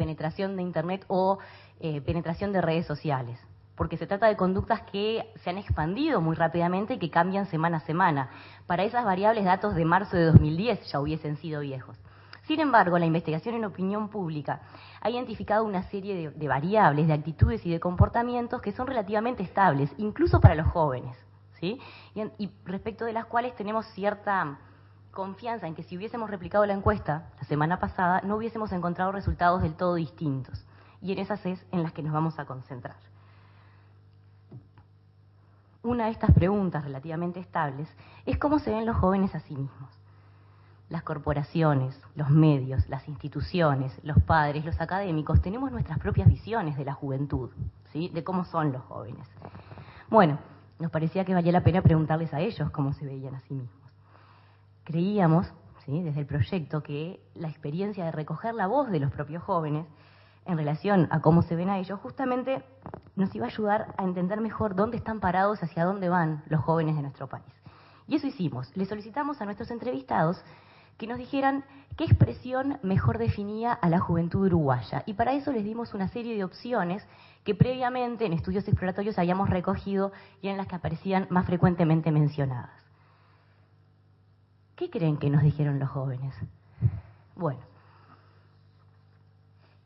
penetración de Internet o penetración de redes sociales, porque se trata de conductas que se han expandido muy rápidamente y que cambian semana a semana. Para esas variables, datos de marzo de 2010 ya hubiesen sido viejos. Sin embargo, la investigación en opinión pública ha identificado una serie de variables, de actitudes y de comportamientos que son relativamente estables, incluso para los jóvenes, ¿sí? Y respecto de las cuales tenemos cierta confianza en que si hubiésemos replicado la encuesta la semana pasada, no hubiésemos encontrado resultados del todo distintos. Y en esas es en las que nos vamos a concentrar. Una de estas preguntas relativamente estables es cómo se ven los jóvenes a sí mismos. Las corporaciones, los medios, las instituciones, los padres, los académicos, tenemos nuestras propias visiones de la juventud, ¿sí? De cómo son los jóvenes. Bueno, nos parecía que valía la pena preguntarles a ellos cómo se veían a sí mismos. Creíamos, ¿sí?, desde el proyecto, que la experiencia de recoger la voz de los propios jóvenes en relación a cómo se ven a ellos, justamente nos iba a ayudar a entender mejor dónde están parados, hacia dónde van los jóvenes de nuestro país. Y eso hicimos. Le solicitamos a nuestros entrevistados que nos dijeran qué expresión mejor definía a la juventud uruguaya. Y para eso les dimos una serie de opciones que previamente en estudios exploratorios habíamos recogido y en las que aparecían más frecuentemente mencionadas. ¿Qué creen que nos dijeron los jóvenes? Bueno,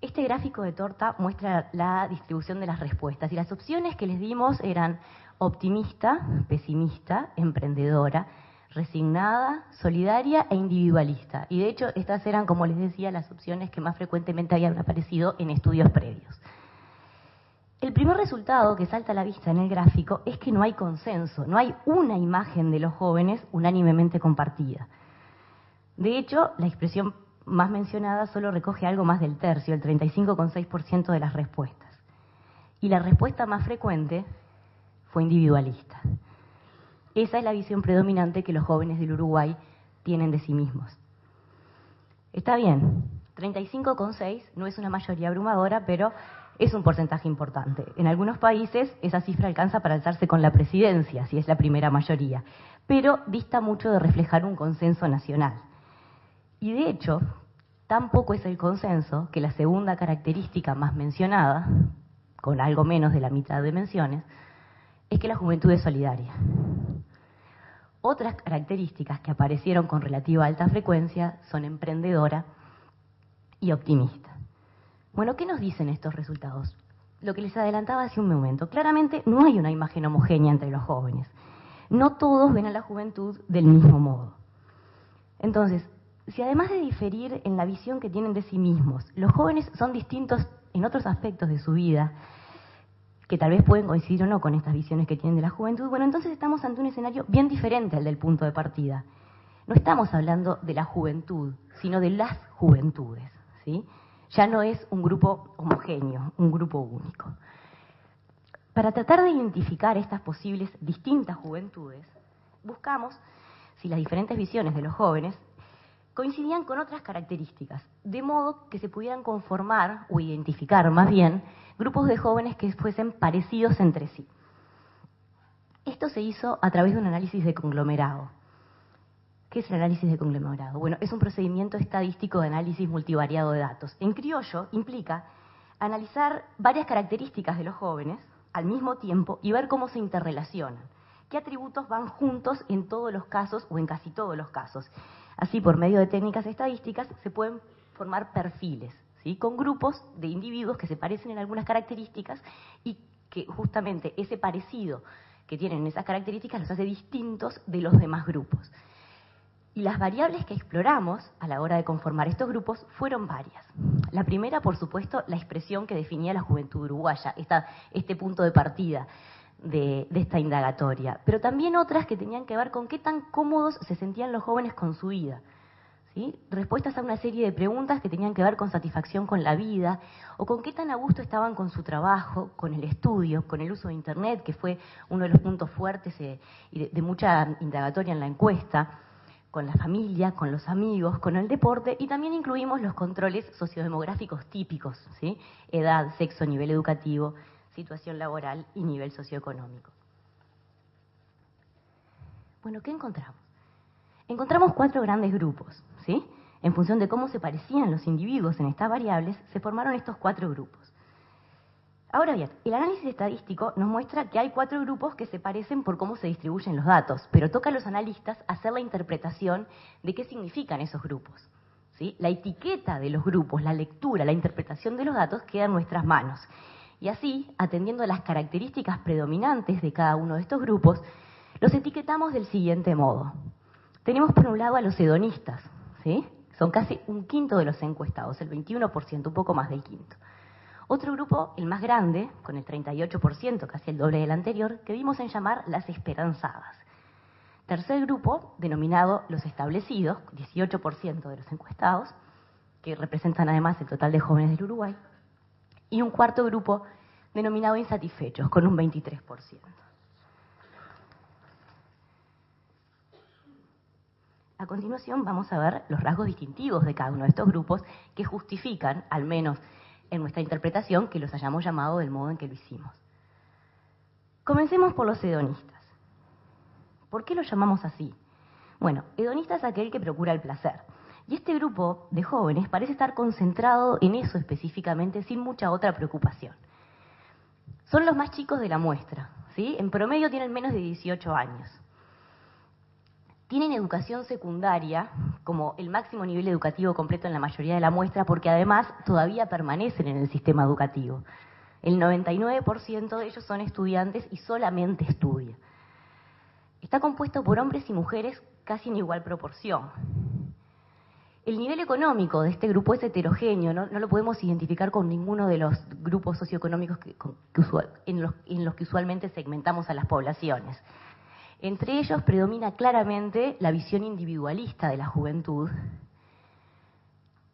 este gráfico de torta muestra la distribución de las respuestas y las opciones que les dimos eran optimista, pesimista, emprendedora, resignada, solidaria e individualista. Y de hecho estas eran, como les decía, las opciones que más frecuentemente habían aparecido en estudios previos. El primer resultado que salta a la vista en el gráfico es que no hay consenso, no hay una imagen de los jóvenes unánimemente compartida. De hecho, la expresión más mencionada solo recoge algo más del tercio, el 35,6% de las respuestas. Y la respuesta más frecuente fue individualista. Esa es la visión predominante que los jóvenes del Uruguay tienen de sí mismos. Está bien, 35,6 no es una mayoría abrumadora, pero es un porcentaje importante. En algunos países esa cifra alcanza para alzarse con la presidencia, si es la primera mayoría, pero dista mucho de reflejar un consenso nacional. Y de hecho, tampoco es el consenso que la segunda característica más mencionada, con algo menos de la mitad de menciones, es que la juventud es solidaria. Otras características que aparecieron con relativa alta frecuencia son emprendedora y optimista. Bueno, ¿qué nos dicen estos resultados? Lo que les adelantaba hace un momento. Claramente no hay una imagen homogénea entre los jóvenes. No todos ven a la juventud del mismo modo. Entonces, si además de diferir en la visión que tienen de sí mismos, los jóvenes son distintos en otros aspectos de su vida, que tal vez pueden coincidir o no con estas visiones que tienen de la juventud, bueno, entonces estamos ante un escenario bien diferente al del punto de partida. No estamos hablando de la juventud, sino de las juventudes, ¿sí? Ya no es un grupo homogéneo, un grupo único. Para tratar de identificar estas posibles distintas juventudes, buscamos si las diferentes visiones de los jóvenes coincidían con otras características, de modo que se pudieran conformar o identificar más bien grupos de jóvenes que fuesen parecidos entre sí. Esto se hizo a través de un análisis de conglomerado. ¿Qué es el análisis de conglomerado? Bueno, es un procedimiento estadístico de análisis multivariado de datos. En criollo implica analizar varias características de los jóvenes al mismo tiempo y ver cómo se interrelacionan. ¿Qué atributos van juntos en todos los casos o en casi todos los casos? Así, por medio de técnicas estadísticas, se pueden formar perfiles, ¿sí?, con grupos de individuos que se parecen en algunas características y que justamente ese parecido que tienen esas características los hace distintos de los demás grupos. Y las variables que exploramos a la hora de conformar estos grupos fueron varias. La primera, por supuesto, la expresión que definía la juventud uruguaya, este punto de partida de esta indagatoria, pero también otras que tenían que ver con qué tan cómodos se sentían los jóvenes con su vida, ¿sí? Respuestas a una serie de preguntas que tenían que ver con satisfacción con la vida, o con qué tan a gusto estaban con su trabajo, con el estudio, con el uso de Internet, que fue uno de los puntos fuertes y de mucha indagatoria en la encuesta, con la familia, con los amigos, con el deporte, y también incluimos los controles sociodemográficos típicos, ¿sí? Edad, sexo, nivel educativo, situación laboral y nivel socioeconómico. Bueno, ¿qué encontramos? Encontramos 4 grandes grupos, ¿sí? En función de cómo se parecían los individuos en estas variables, se formaron estos 4 grupos. Ahora bien, el análisis estadístico nos muestra que hay 4 grupos que se parecen por cómo se distribuyen los datos, pero toca a los analistas hacer la interpretación de qué significan esos grupos, ¿sí? La etiqueta de los grupos, la lectura, la interpretación de los datos queda en nuestras manos. Y así, atendiendo a las características predominantes de cada uno de estos grupos, los etiquetamos del siguiente modo. Tenemos por un lado a los hedonistas, ¿sí? Son casi un quinto de los encuestados, el 21%, un poco más del quinto. Otro grupo, el más grande, con el 38%, casi el doble del anterior, que vimos en llamar las esperanzadas. Tercer grupo, denominado los establecidos, 18% de los encuestados, que representan además el total de jóvenes del Uruguay. Y un cuarto grupo, denominado insatisfechos, con un 23%. A continuación vamos a ver los rasgos distintivos de cada uno de estos grupos que justifican, al menos en nuestra interpretación, que los hayamos llamado del modo en que lo hicimos. Comencemos por los hedonistas. ¿Por qué los llamamos así? Bueno, hedonista es aquel que procura el placer. Y este grupo de jóvenes parece estar concentrado en eso específicamente, sin mucha otra preocupación. Son los más chicos de la muestra, ¿sí? En promedio tienen menos de 18 años. Tienen educación secundaria como el máximo nivel educativo completo en la mayoría de la muestra, porque además todavía permanecen en el sistema educativo. El 99% de ellos son estudiantes y solamente estudian. Está compuesto por hombres y mujeres casi en igual proporción. El nivel económico de este grupo es heterogéneo, no lo podemos identificar con ninguno de los grupos socioeconómicos en los que usualmente segmentamos a las poblaciones. Entre ellos predomina claramente la visión individualista de la juventud.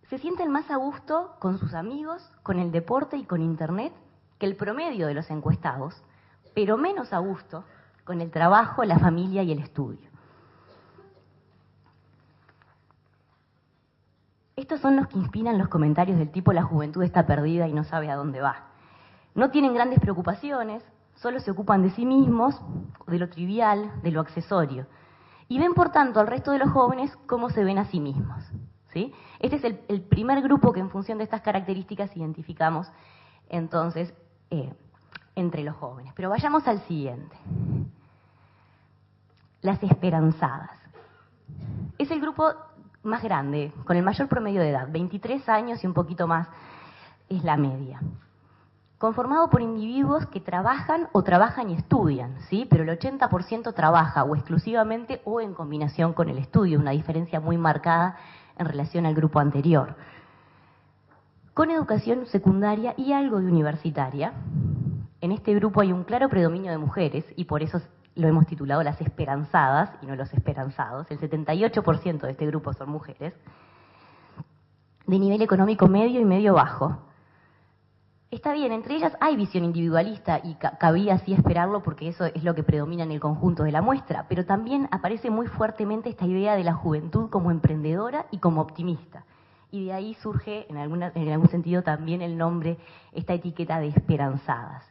Se sienten más a gusto con sus amigos, con el deporte y con Internet que el promedio de los encuestados, pero menos a gusto con el trabajo, la familia y el estudio. Estos son los que inspiran los comentarios del tipo: la juventud está perdida y no sabe a dónde va. No tienen grandes preocupaciones, solo se ocupan de sí mismos, de lo trivial, de lo accesorio. Y ven, por tanto, al resto de los jóvenes cómo se ven a sí mismos, ¿sí? Este es el primer grupo que, en función de estas características, identificamos entonces entre los jóvenes. Pero vayamos al siguiente. Las esperanzadas. Es el grupo más grande, con el mayor promedio de edad, 23 años y un poquito más es la media. Conformado por individuos que trabajan y estudian, ¿sí? Pero el 80% trabaja o exclusivamente o en combinación con el estudio, una diferencia muy marcada en relación al grupo anterior. Con educación secundaria y algo de universitaria, en este grupo hay un claro predominio de mujeres y por eso lo hemos titulado las esperanzadas y no los esperanzados. El 78% de este grupo son mujeres, de nivel económico medio y medio bajo. Está bien, entre ellas hay visión individualista y cabía así esperarlo porque eso es lo que predomina en el conjunto de la muestra, pero también aparece muy fuertemente esta idea de la juventud como emprendedora y como optimista. Y de ahí surge en algún sentido también el nombre, esta etiqueta de esperanzadas.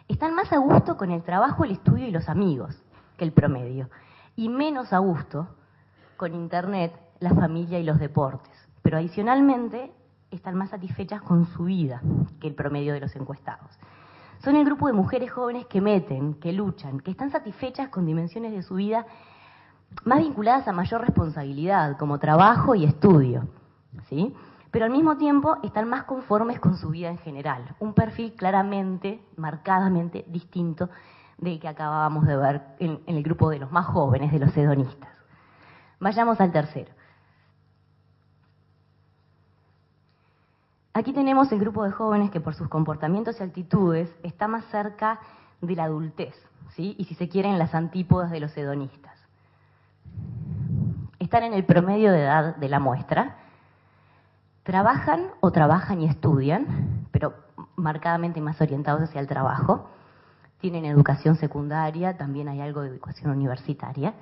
Están más a gusto con el trabajo, el estudio y los amigos que el promedio, y menos a gusto con Internet, la familia y los deportes. Pero adicionalmente están más satisfechas con su vida que el promedio de los encuestados. Son el grupo de mujeres jóvenes que meten, que luchan, que están satisfechas con dimensiones de su vida más vinculadas a mayor responsabilidad, como trabajo y estudio, ¿sí? Pero al mismo tiempo están más conformes con su vida en general. Un perfil claramente, marcadamente distinto del que acabábamos de ver en el grupo de los más jóvenes, de los hedonistas. Vayamos al tercero. Aquí tenemos el grupo de jóvenes que por sus comportamientos y actitudes está más cerca de la adultez, ¿sí? Y si se quieren, las antípodas de los hedonistas. Están en el promedio de edad de la muestra, trabajan y estudian, pero marcadamente más orientados hacia el trabajo. Tienen educación secundaria, también hay algo de educación universitaria.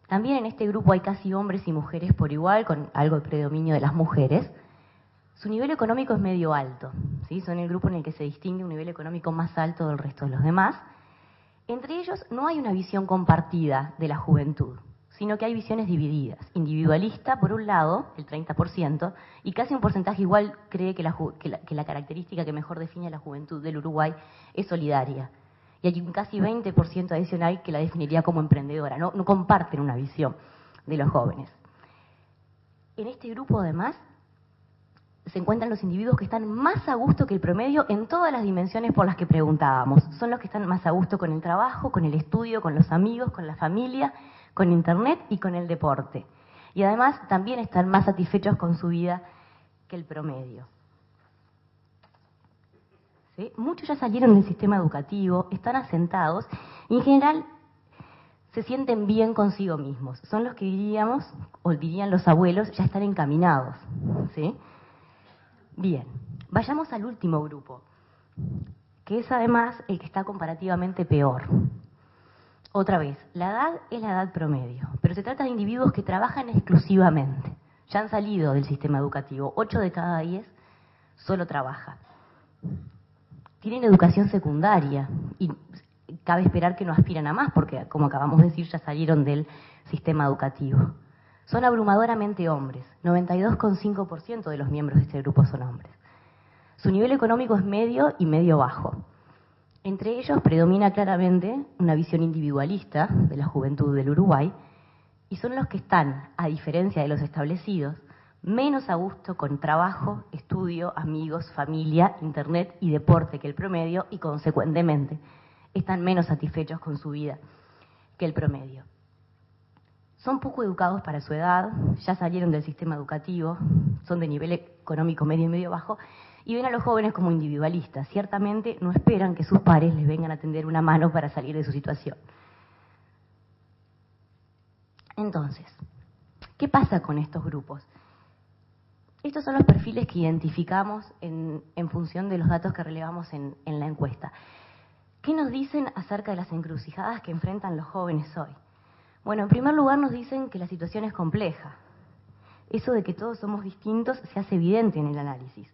También en este grupo hay casi hombres y mujeres por igual, con algo de predominio de las mujeres. Su nivel económico es medio alto, ¿sí? Son el grupo en el que se distingue un nivel económico más alto del resto de los demás. Entre ellos no hay una visión compartida de la juventud, sino que hay visiones divididas. Individualista, por un lado, el 30%, y casi un porcentaje igual cree que la característica que mejor define a la juventud del Uruguay es solidaria. Y hay un casi 20% adicional que la definiría como emprendedora. No comparten una visión de los jóvenes. En este grupo, además, se encuentran los individuos que están más a gusto que el promedio en todas las dimensiones por las que preguntábamos. Son los que están más a gusto con el trabajo, con el estudio, con los amigos, con la familia, con internet y con el deporte. Y además también están más satisfechos con su vida que el promedio. ¿Sí? Muchos ya salieron del sistema educativo, están asentados y en general se sienten bien consigo mismos. Son los que diríamos, o dirían los abuelos, ya están encaminados. ¿Sí? Bien, vayamos al último grupo, que es además el que está comparativamente peor. Otra vez, la edad es la edad promedio, pero se trata de individuos que trabajan exclusivamente. Ya han salido del sistema educativo, 8 de cada 10 solo trabajan. Tienen educación secundaria y cabe esperar que no aspiran a más, porque como acabamos de decir, ya salieron del sistema educativo. Son abrumadoramente hombres, 92,5% de los miembros de este grupo son hombres. Su nivel económico es medio y medio bajo. Entre ellos predomina claramente una visión individualista de la juventud del Uruguay, y son los que están, a diferencia de los establecidos, menos a gusto con trabajo, estudio, amigos, familia, internet y deporte que el promedio, y consecuentemente están menos satisfechos con su vida que el promedio. Son poco educados para su edad, ya salieron del sistema educativo, son de nivel económico medio y medio bajo, y ven a los jóvenes como individualistas. Ciertamente no esperan que sus pares les vengan a tender una mano para salir de su situación. Entonces, ¿qué pasa con estos grupos? Estos son los perfiles que identificamos en función de los datos que relevamos en la encuesta. ¿Qué nos dicen acerca de las encrucijadas que enfrentan los jóvenes hoy? Bueno, en primer lugar nos dicen que la situación es compleja. Eso de que todos somos distintos se hace evidente en el análisis.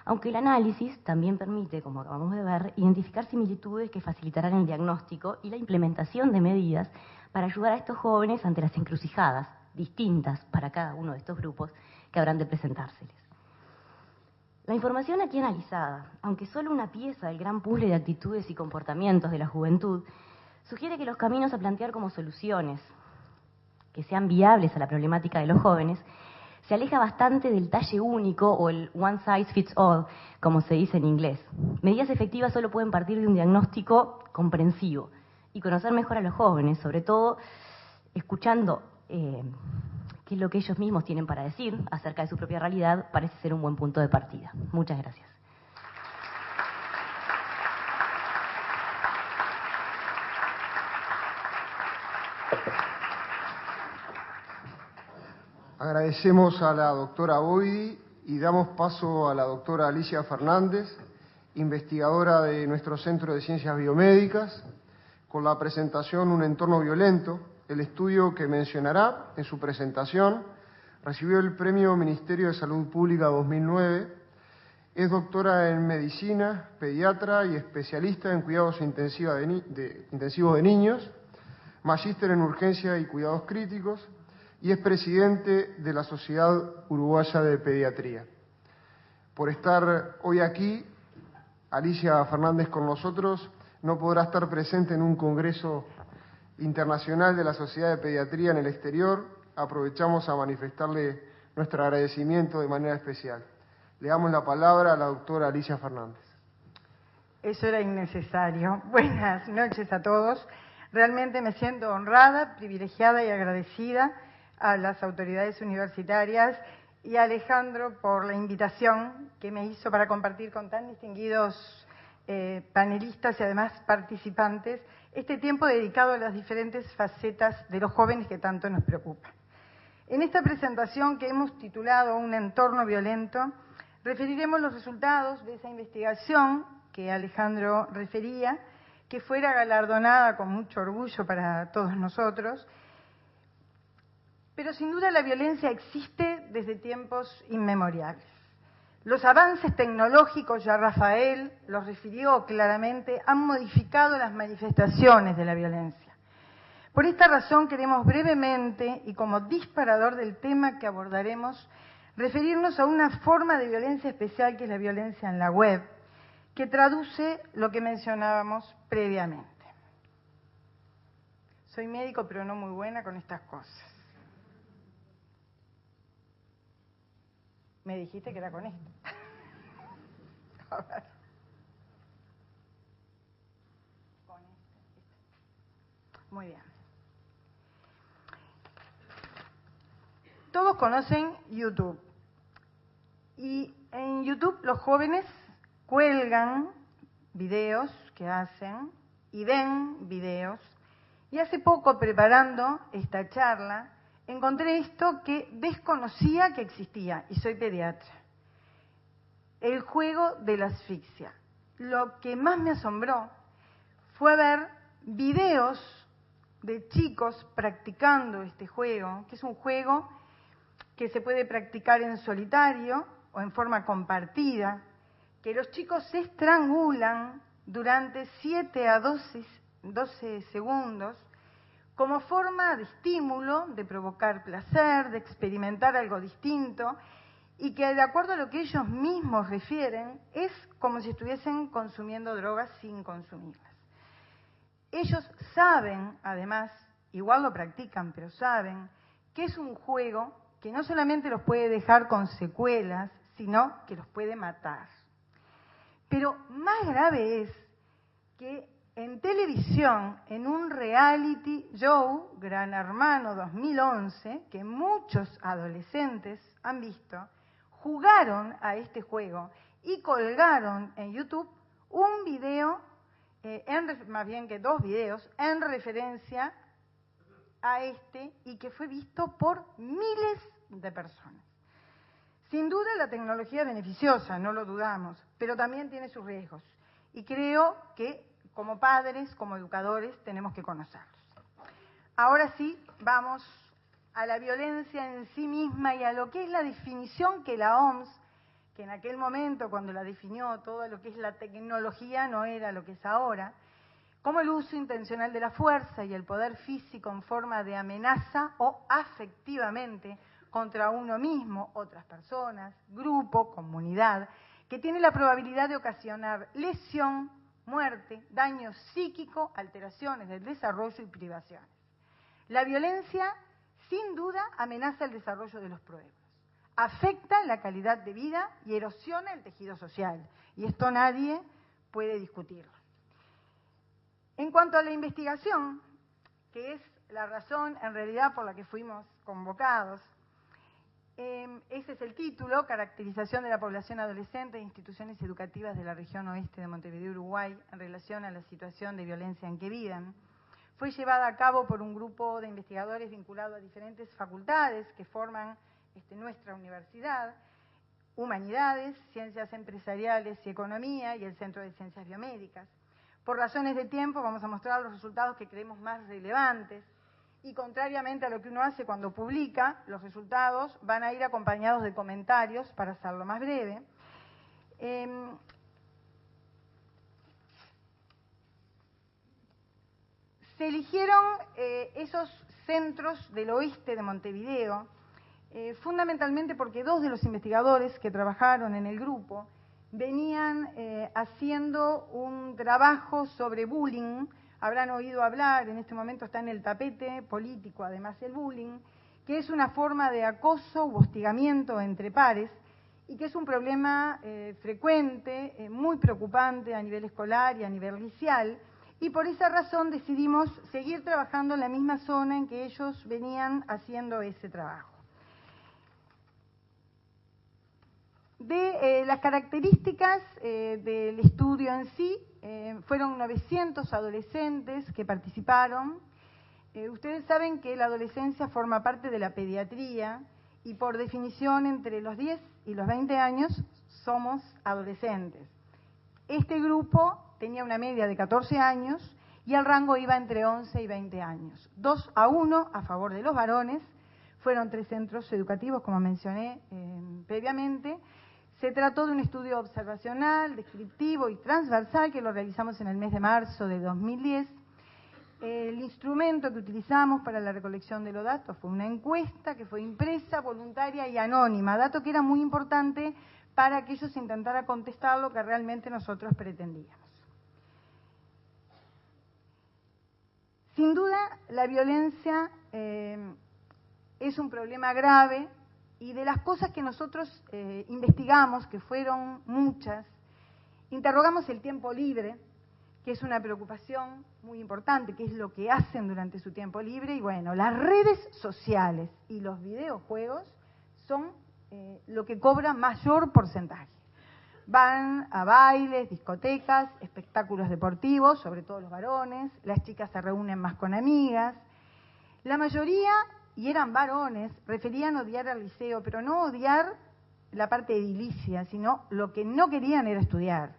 Aunque el análisis también permite, como acabamos de ver, identificar similitudes que facilitarán el diagnóstico y la implementación de medidas para ayudar a estos jóvenes ante las encrucijadas distintas para cada uno de estos grupos que habrán de presentárseles. La información aquí analizada, aunque solo una pieza del gran puzzle de actitudes y comportamientos de la juventud, sugiere que los caminos a plantear como soluciones que sean viables a la problemática de los jóvenes se aleja bastante del talle único o el one size fits all, como se dice en inglés. Medidas efectivas solo pueden partir de un diagnóstico comprensivo y conocer mejor a los jóvenes, sobre todo escuchando qué es lo que ellos mismos tienen para decir acerca de su propia realidad, parece ser un buen punto de partida. Muchas gracias. Agradecemos a la doctora Boidi y damos paso a la doctora Alicia Fernández, investigadora de nuestro Centro de Ciencias Biomédicas, con la presentación Un entorno violento. El estudio que mencionará en su presentación recibió el Premio Ministerio de Salud Pública 2009, es doctora en Medicina, pediatra y especialista en cuidados intensivos de niños, magíster en Urgencia y Cuidados Críticos, y es presidente de la Sociedad Uruguaya de Pediatría. Por estar hoy aquí, Alicia Fernández con nosotros no podrá estar presente en un congreso internacional de la Sociedad de Pediatría en el exterior. Aprovechamos a manifestarle nuestro agradecimiento de manera especial. Le damos la palabra a la doctora Alicia Fernández. Eso era innecesario. Buenas noches a todos. Realmente me siento honrada, privilegiada y agradecida a las autoridades universitarias y a Alejandro por la invitación que me hizo para compartir con tan distinguidos panelistas y además participantes este tiempo dedicado a las diferentes facetas de los jóvenes que tanto nos preocupan. En esta presentación que hemos titulado Un entorno violento, referiremos los resultados de esa investigación que Alejandro refería, que fuera galardonada con mucho orgullo para todos nosotros. Pero sin duda la violencia existe desde tiempos inmemoriales. Los avances tecnológicos, ya Rafael los refirió claramente, han modificado las manifestaciones de la violencia. Por esta razón queremos brevemente y como disparador del tema que abordaremos, referirnos a una forma de violencia especial que es la violencia en la web, que traduce lo que mencionábamos previamente. Soy médico, pero no muy buena con estas cosas. Me dijiste que era con esto. A ver. Con este. Muy bien. Todos conocen YouTube. Y en YouTube los jóvenes cuelgan videos que hacen y ven videos. Y hace poco, preparando esta charla, encontré esto que desconocía que existía, y soy pediatra. El juego de la asfixia. Lo que más me asombró fue ver videos de chicos practicando este juego, que es un juego que se puede practicar en solitario o en forma compartida, que los chicos se estrangulan durante 7 a 12 segundos como forma de estímulo, de provocar placer, de experimentar algo distinto, y que de acuerdo a lo que ellos mismos refieren, es como si estuviesen consumiendo drogas sin consumirlas. Ellos saben, además, igual lo practican, pero saben que es un juego que no solamente los puede dejar con secuelas, sino que los puede matar. Pero más grave es que en televisión, en un reality show, Gran Hermano 2011, que muchos adolescentes han visto, jugaron a este juego y colgaron en YouTube un video, más bien que 2 videos, en referencia a este y que fue visto por miles de personas. Sin duda la tecnología es beneficiosa, no lo dudamos, pero también tiene sus riesgos. Y creo que como padres, como educadores, tenemos que conocerlos. Ahora sí, vamos a la violencia en sí misma y a lo que es la definición que la OMS, que en aquel momento cuando la definió, todo lo que es la tecnología no era lo que es ahora, como el uso intencional de la fuerza y el poder físico en forma de amenaza o afectivamente contra uno mismo, otras personas, grupo, comunidad, que tiene la probabilidad de ocasionar lesión, muerte, daño psíquico, alteraciones del desarrollo y privaciones. La violencia, sin duda, amenaza el desarrollo de los pueblos, afecta la calidad de vida y erosiona el tejido social, y esto nadie puede discutirlo. En cuanto a la investigación, que es la razón en realidad por la que fuimos convocados, ese es el título, Caracterización de la población adolescente e instituciones educativas de la región oeste de Montevideo, Uruguay, en relación a la situación de violencia en que viven. Fue llevada a cabo por un grupo de investigadores vinculado a diferentes facultades que forman nuestra universidad, Humanidades, Ciencias Empresariales y Economía y el Centro de Ciencias Biomédicas. Por razones de tiempo vamos a mostrar los resultados que creemos más relevantes y contrariamente a lo que uno hace cuando publica, los resultados van a ir acompañados de comentarios para hacerlo más breve. Se eligieron esos centros del oeste de Montevideo, fundamentalmente porque 2 de los investigadores que trabajaron en el grupo venían haciendo un trabajo sobre bullying. Habrán oído hablar, en este momento está en el tapete político, además el bullying, que es una forma de acoso u hostigamiento entre pares y que es un problema frecuente, muy preocupante a nivel escolar y a nivel racial, y por esa razón decidimos seguir trabajando en la misma zona en que ellos venían haciendo ese trabajo. De las características del estudio en sí, fueron 900 adolescentes que participaron. Ustedes saben que la adolescencia forma parte de la pediatría y por definición entre los 10 y los 20 años somos adolescentes. Este grupo tenía una media de 14 años y el rango iba entre 11 y 20 años. 2-1 a favor de los varones, fueron 3 centros educativos, como mencioné previamente. Se trató de un estudio observacional, descriptivo y transversal que lo realizamos en el mes de marzo de 2010 El instrumento que utilizamos para la recolección de los datos fue una encuesta que fue impresa, voluntaria y anónima, dato que era muy importante para que ellos intentaran contestar lo que realmente nosotros pretendíamos. Sin duda, la violencia es un problema grave y de las cosas que nosotros investigamos, que fueron muchas, interrogamos el tiempo libre, que es una preocupación muy importante, que es lo que hacen durante su tiempo libre. Y bueno, las redes sociales y los videojuegos son lo que cobra mayor porcentaje. Van a bailes, discotecas, espectáculos deportivos, sobre todo los varones, las chicas se reúnen más con amigas. La mayoría, y eran varones, preferían odiar al liceo, pero no odiar la parte edilicia, sino lo que no querían era estudiar.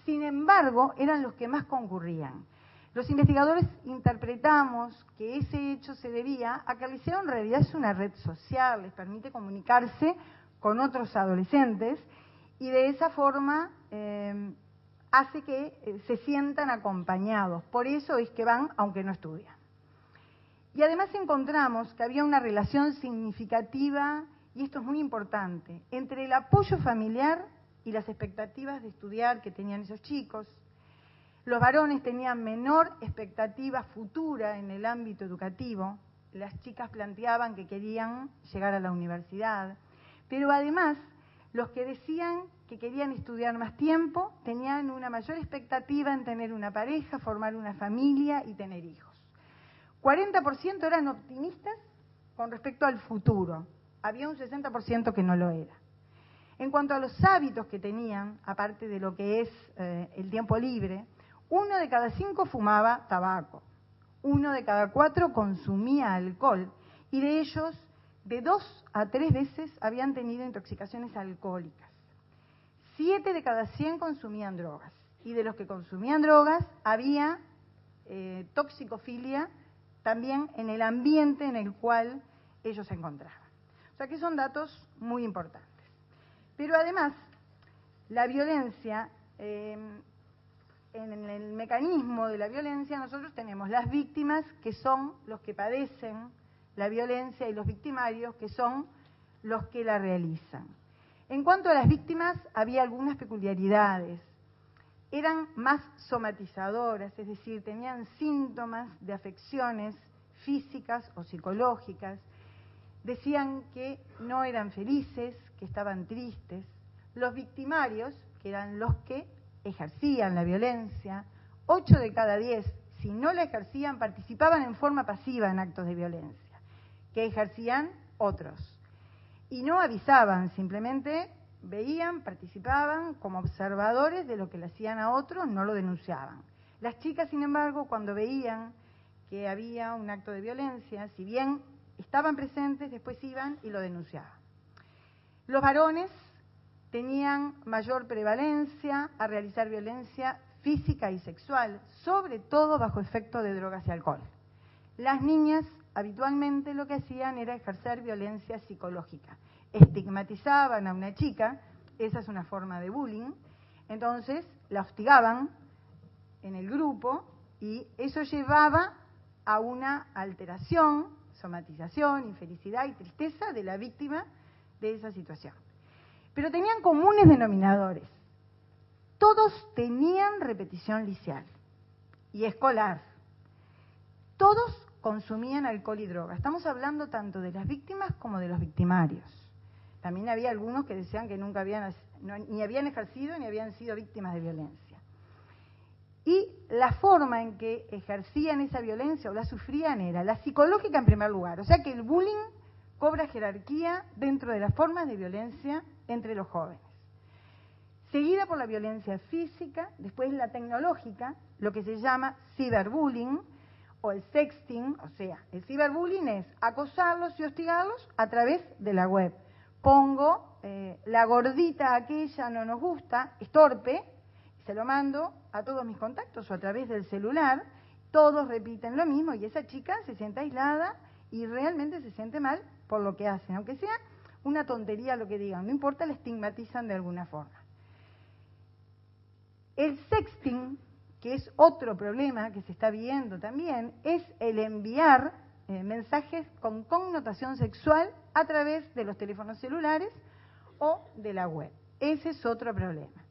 Sin embargo, eran los que más concurrían. Los investigadores interpretamos que ese hecho se debía a que el liceo en realidad es una red social, les permite comunicarse con otros adolescentes y de esa forma hace que se sientan acompañados. Por eso es que van aunque no estudian. Y además encontramos que había una relación significativa, y esto es muy importante, entre el apoyo familiar y las expectativas de estudiar que tenían esos chicos. Los varones tenían menor expectativa futura en el ámbito educativo, las chicas planteaban que querían llegar a la universidad, pero además los que decían que querían estudiar más tiempo tenían una mayor expectativa en tener una pareja, formar una familia y tener hijos. 40% eran optimistas con respecto al futuro, había un 60% que no lo era. En cuanto a los hábitos que tenían, aparte de lo que es el tiempo libre, 1 de cada 5 fumaba tabaco, 1 de cada 4 consumía alcohol y de ellos, de 2 a 3 veces habían tenido intoxicaciones alcohólicas. 7 de cada 100 consumían drogas y de los que consumían drogas había toxicofilia también en el ambiente en el cual ellos se encontraban. O sea que son datos muy importantes. Pero además, la violencia, en el mecanismo de la violencia nosotros tenemos las víctimas, que son los que padecen la violencia, y los victimarios, que son los que la realizan. En cuanto a las víctimas, había algunas peculiaridades. Eran más somatizadoras, es decir, tenían síntomas de afecciones físicas o psicológicas. Decían que no eran felices, que estaban tristes. Los victimarios, que eran los que ejercían la violencia, 8 de cada 10, si no la ejercían, participaban en forma pasiva en actos de violencia, que ejercían otros. Y no avisaban, simplemente veían, participaban como observadores de lo que le hacían a otros, no lo denunciaban. Las chicas, sin embargo, cuando veían que había un acto de violencia, si bien estaban presentes, después iban y lo denunciaban. Los varones tenían mayor prevalencia a realizar violencia física y sexual, sobre todo bajo efecto de drogas y alcohol. Las niñas habitualmente lo que hacían era ejercer violencia psicológica. Estigmatizaban a una chica, esa es una forma de bullying, entonces la hostigaban en el grupo y eso llevaba a una alteración, somatización, infelicidad y tristeza de la víctima de esa situación. Pero tenían comunes denominadores. Todos tenían repetición liceal y escolar. Todos consumían alcohol y droga. Estamos hablando tanto de las víctimas como de los victimarios. También había algunos que decían que nunca ni habían ejercido ni habían sido víctimas de violencia. Y la forma en que ejercían esa violencia o la sufrían era la psicológica en primer lugar. O sea que el bullying cobra jerarquía dentro de las formas de violencia entre los jóvenes. Seguida por la violencia física, después la tecnológica, lo que se llama ciberbullying o el sexting. O sea, el ciberbullying es acosarlos y hostigarlos a través de la web. Pongo la gordita aquella no nos gusta, es torpe, se lo mando a todos mis contactos o a través del celular, todos repiten lo mismo y esa chica se siente aislada y realmente se siente mal por lo que hacen, aunque sea una tontería lo que digan, no importa, la estigmatizan de alguna forma. El sexting que es otro problema que se está viendo también, es el enviar mensajes con connotación sexual a través de los teléfonos celulares o de la web. Ese es otro problema.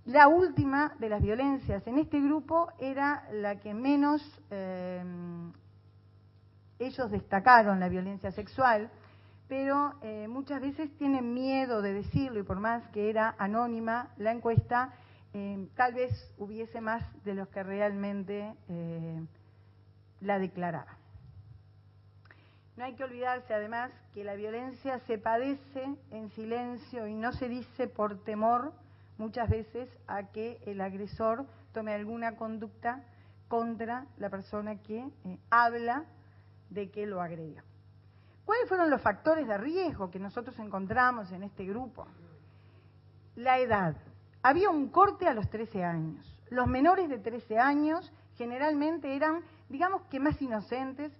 La última de las violencias en este grupo era la que menos ellos destacaron, la violencia sexual, pero muchas veces tienen miedo de decirlo, y por más que era anónima la encuesta, tal vez hubiese más de los que realmente la declaraban. No hay que olvidarse además que la violencia se padece en silencio y no se dice por temor muchas veces a que el agresor tome alguna conducta contra la persona que habla de que lo agredió. ¿Cuáles fueron los factores de riesgo que nosotros encontramos en este grupo? La edad. Había un corte a los 13 años. Los menores de 13 años generalmente eran, digamos que más inocentes,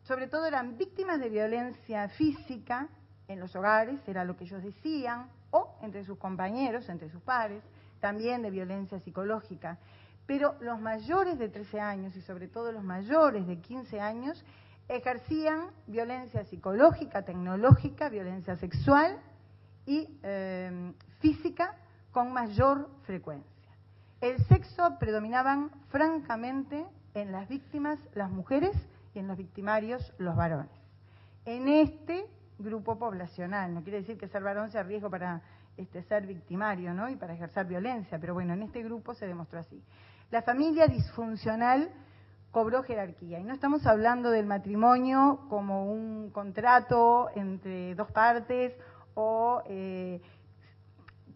sobre todo eran víctimas de violencia física en los hogares, era lo que ellos decían, o entre sus compañeros, entre sus pares, también de violencia psicológica. Pero los mayores de 13 años y sobre todo los mayores de 15 años ejercían violencia psicológica, tecnológica, violencia sexual y física con mayor frecuencia. El sexo predominaban francamente en las víctimas las mujeres y en los victimarios los varones. En este grupo poblacional, no quiere decir que ser varón sea riesgo para ser victimario, ¿no? Y para ejercer violencia, pero bueno, en este grupo se demostró así. La familia disfuncional cobró jerarquía, y no estamos hablando del matrimonio como un contrato entre dos partes, o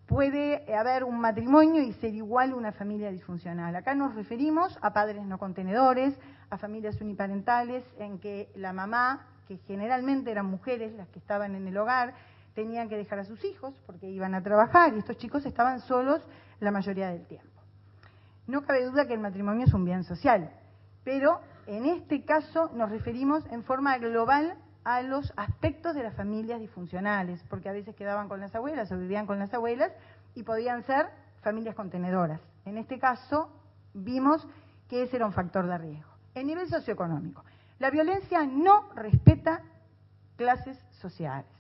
puede haber un matrimonio y ser igual una familia disfuncional. Acá nos referimos a padres no contenedores, a familias uniparentales en que la mamá, que generalmente eran mujeres las que estaban en el hogar, tenían que dejar a sus hijos porque iban a trabajar y estos chicos estaban solos la mayoría del tiempo. No cabe duda que el matrimonio es un bien social, pero en este caso nos referimos en forma global a los aspectos de las familias disfuncionales, porque a veces quedaban con las abuelas o vivían con las abuelas y podían ser familias contenedoras. En este caso vimos que ese era un factor de riesgo. En nivel socioeconómico, la violencia no respeta clases sociales.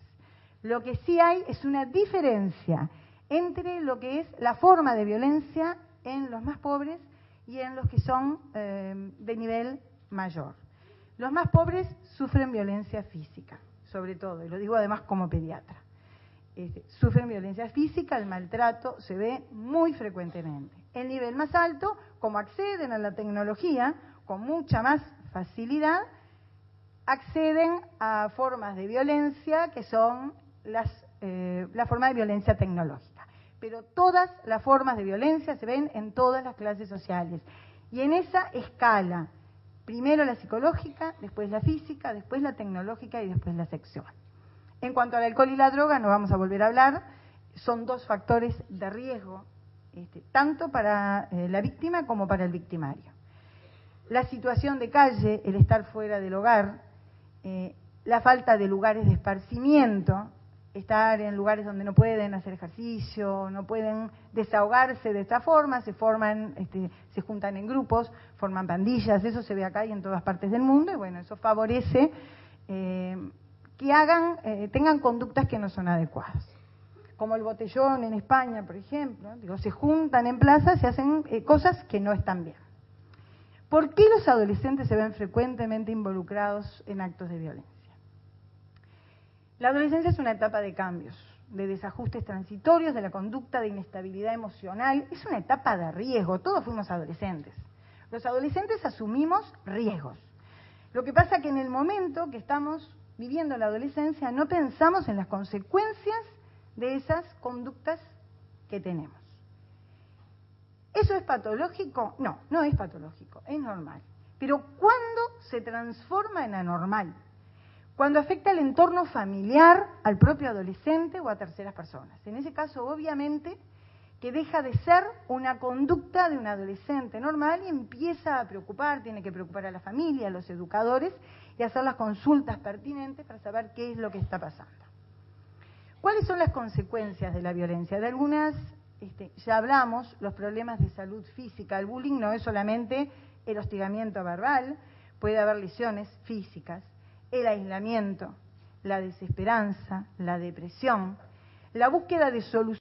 Lo que sí hay es una diferencia entre lo que es la forma de violencia en los más pobres y en los que son de nivel mayor. Los más pobres sufren violencia física, sobre todo, y lo digo además como pediatra. Sufren violencia física, el maltrato se ve muy frecuentemente. El nivel más alto, como acceden a la tecnología con mucha más facilidad, acceden a formas de violencia que son la forma de violencia tecnológica. Pero todas las formas de violencia se ven en todas las clases sociales. Y en esa escala, primero la psicológica, después la física, después la tecnológica y después la sexual. En cuanto al alcohol y la droga, no vamos a volver a hablar, son dos factores de riesgo, tanto para la víctima como para el victimario. La situación de calle, el estar fuera del hogar, la falta de lugares de esparcimiento, estar en lugares donde no pueden hacer ejercicio, no pueden desahogarse de esta forma, se juntan en grupos, forman pandillas, eso se ve acá y en todas partes del mundo, y bueno, eso favorece que tengan conductas que no son adecuadas. Como el botellón en España, por ejemplo, se juntan en plazas, se hacen cosas que no están bien. ¿Por qué los adolescentes se ven frecuentemente involucrados en actos de violencia? La adolescencia es una etapa de cambios, de desajustes transitorios, de la conducta, de inestabilidad emocional. Es una etapa de riesgo, todos fuimos adolescentes. Los adolescentes asumimos riesgos. Lo que pasa es que en el momento que estamos viviendo la adolescencia no pensamos en las consecuencias de esas conductas que tenemos. ¿Eso es patológico? No, no es patológico, es normal. Pero ¿cuándo se transforma en anormal? Cuando afecta al entorno familiar, al propio adolescente o a terceras personas. En ese caso, obviamente, que deja de ser una conducta de un adolescente normal y empieza a preocupar, tiene que preocupar a la familia, a los educadores y hacer las consultas pertinentes para saber qué es lo que está pasando. ¿Cuáles son las consecuencias de la violencia? De algunas ya hablamos, los problemas de salud física. El bullying no es solamente el hostigamiento verbal, puede haber lesiones físicas, el aislamiento, la desesperanza, la depresión, la búsqueda de soluciones